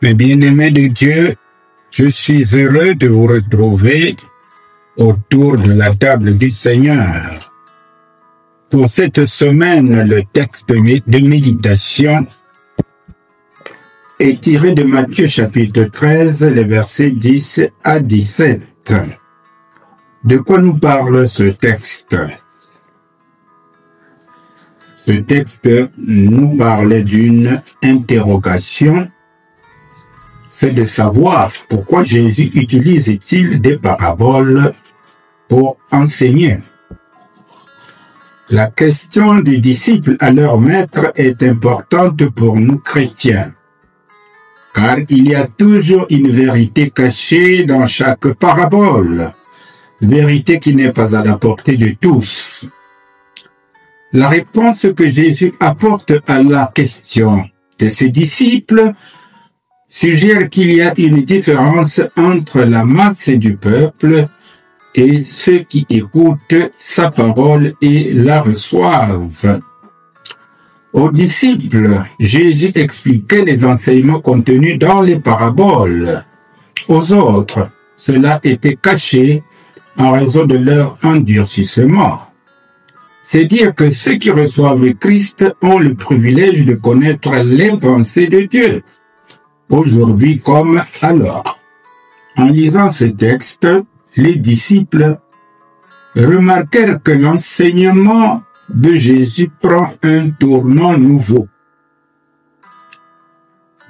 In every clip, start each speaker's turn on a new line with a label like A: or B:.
A: Mes bien-aimés de Dieu, je suis heureux de vous retrouver autour de la table du Seigneur. Pour cette semaine, le texte de méditation est tiré de Matthieu chapitre 13, les versets 10 à 17. De quoi nous parle ce texte? Ce texte nous parle d'une interrogation, c'est de savoir pourquoi Jésus utilise-t-il des paraboles pour enseigner. La question des disciples à leur maître est importante pour nous chrétiens, car il y a toujours une vérité cachée dans chaque parabole, vérité qui n'est pas à la portée de tous. La réponse que Jésus apporte à la question de ses disciples suggère qu'il y a une différence entre la masse du peuple et ceux qui écoutent sa parole et la reçoivent. Aux disciples, Jésus expliquait les enseignements contenus dans les paraboles. Aux autres, cela était caché en raison de leur endurcissement. C'est dire que ceux qui reçoivent le Christ ont le privilège de connaître les pensées de Dieu, aujourd'hui comme alors. En lisant ce texte, les disciples remarquèrent que l'enseignement de Jésus prend un tournant nouveau.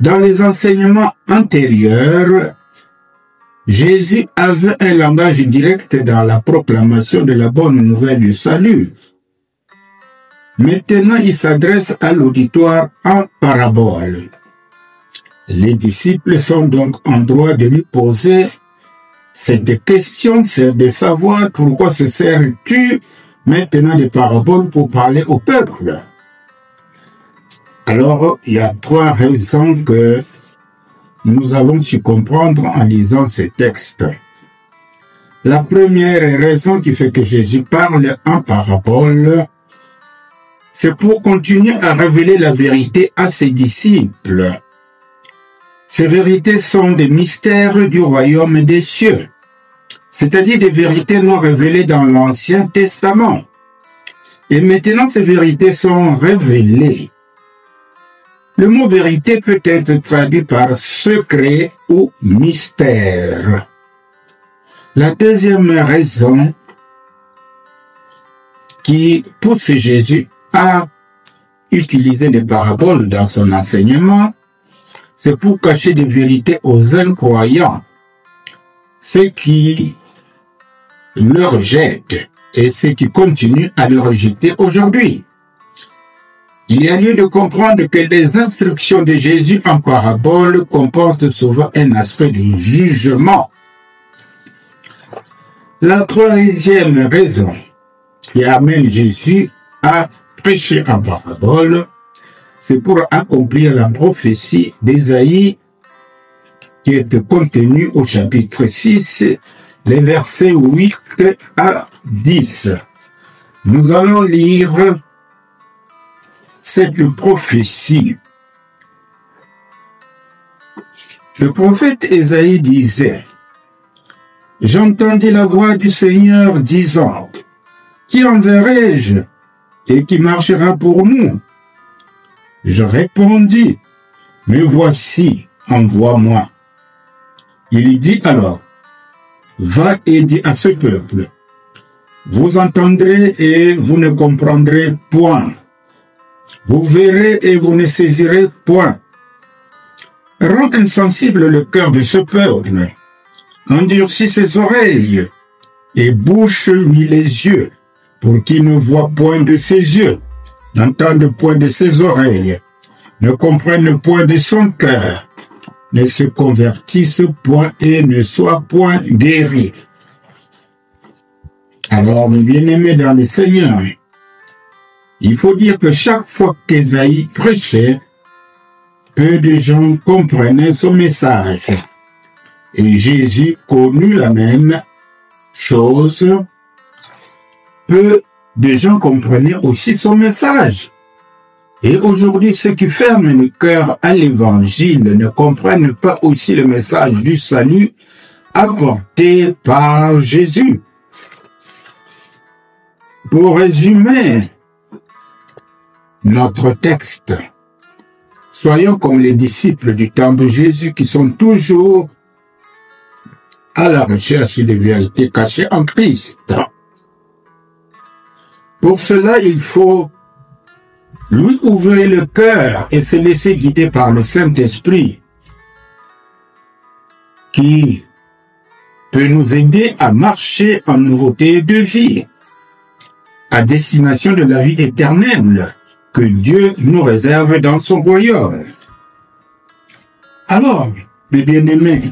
A: Dans les enseignements antérieurs, Jésus avait un langage direct dans la proclamation de la bonne nouvelle du salut. Maintenant, il s'adresse à l'auditoire en parabole. Les disciples sont donc en droit de lui poser cette question, c'est de savoir pourquoi se sers-tu maintenant des paraboles pour parler au peuple. Alors, il y a trois raisons que nous avons su comprendre en lisant ce texte. La première raison qui fait que Jésus parle en parabole, c'est pour continuer à révéler la vérité à ses disciples. Ces vérités sont des mystères du royaume des cieux, c'est-à-dire des vérités non révélées dans l'Ancien Testament. Et maintenant, ces vérités sont révélées. Le mot vérité peut être traduit par secret ou mystère. La deuxième raison qui pousse Jésus à utiliser des paraboles dans son enseignement, c'est pour cacher des vérités aux incroyants, ceux qui le rejettent et ceux qui continuent à le rejeter aujourd'hui. Il y a lieu de comprendre que les instructions de Jésus en parabole comportent souvent un aspect de jugement. La troisième raison qui amène Jésus à prêcher en parabole, c'est pour accomplir la prophétie d'Ésaïe qui est contenue au chapitre 6, les versets 8 à 10. Nous allons lire cette prophétie. Le prophète Ésaïe disait: « J'entendis la voix du Seigneur disant, qui enverrai-je et qui marchera pour nous? Je répondis, me voici, envoie-moi. Il dit alors, va et dis à ce peuple, vous entendrez et vous ne comprendrez point. Vous verrez et vous ne saisirez point. Rends insensible le cœur de ce peuple, endurcis ses oreilles et bouche-lui les yeux, pour qu'il ne voie point de ses yeux, n'entende point de ses oreilles, ne comprenne point de son cœur, ne se convertisse point et ne soit point guéri. » Alors, mes bien-aimés dans le Seigneur, il faut dire que chaque fois qu'Ésaïe prêchait, peu de gens comprenaient son message. Et Jésus connut la même chose. Peu de gens comprenaient aussi son message. Et aujourd'hui, ceux qui ferment le cœur à l'évangile ne comprennent pas aussi le message du salut apporté par Jésus. Pour résumer notre texte, soyons comme les disciples du temps de Jésus qui sont toujours à la recherche des vérités cachées en Christ. Pour cela, il faut lui ouvrir le cœur et se laisser guider par le Saint-Esprit qui peut nous aider à marcher en nouveauté de vie, à destination de la vie éternelle que Dieu nous réserve dans son royaume. Alors, mes bien-aimés,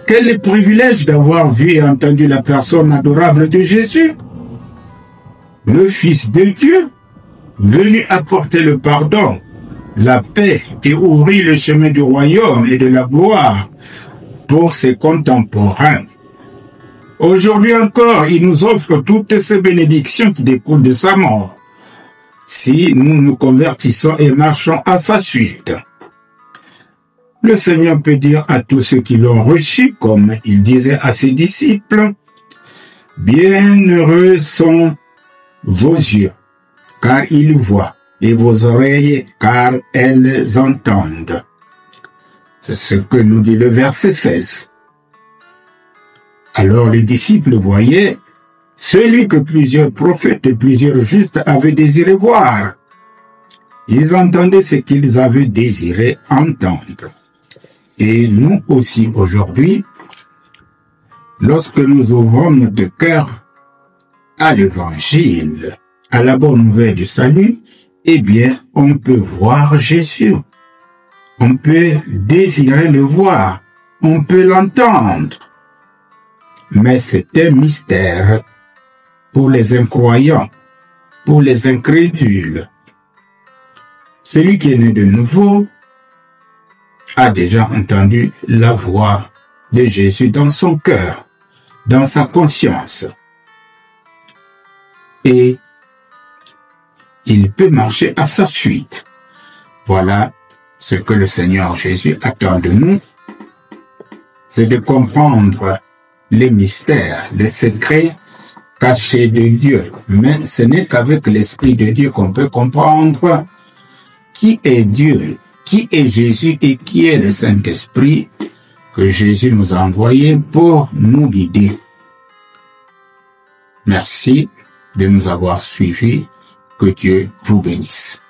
A: quel est le privilège d'avoir vu et entendu la personne adorable de Jésus, le Fils de Dieu, venu apporter le pardon, la paix et ouvrir le chemin du royaume et de la gloire pour ses contemporains. Aujourd'hui encore, il nous offre toutes ces bénédictions qui découlent de sa mort, si nous nous convertissons et marchons à sa suite. Le Seigneur peut dire à tous ceux qui l'ont reçu, comme il disait à ses disciples, « Bienheureux sont vos yeux, car ils voient, et vos oreilles, car elles entendent. » C'est ce que nous dit le verset 16. Alors les disciples voyaient celui que plusieurs prophètes et plusieurs justes avaient désiré voir. Ils entendaient ce qu'ils avaient désiré entendre. Et nous aussi aujourd'hui, lorsque nous ouvrons notre cœur à l'évangile, à la bonne nouvelle du salut, eh bien, on peut voir Jésus. On peut désirer le voir. On peut l'entendre. Mais c'est un mystère pour les incroyants, pour les incrédules. Celui qui est né de nouveau a déjà entendu la voix de Jésus dans son cœur, dans sa conscience. Et il peut marcher à sa suite. Voilà ce que le Seigneur Jésus attend de nous, c'est de comprendre les mystères, les secrets cachés de Dieu. Mais ce n'est qu'avec l'Esprit de Dieu qu'on peut comprendre qui est Dieu, qui est Jésus et qui est le Saint-Esprit que Jésus nous a envoyé pour nous guider. Merci de nous avoir suivis. Que Dieu vous bénisse.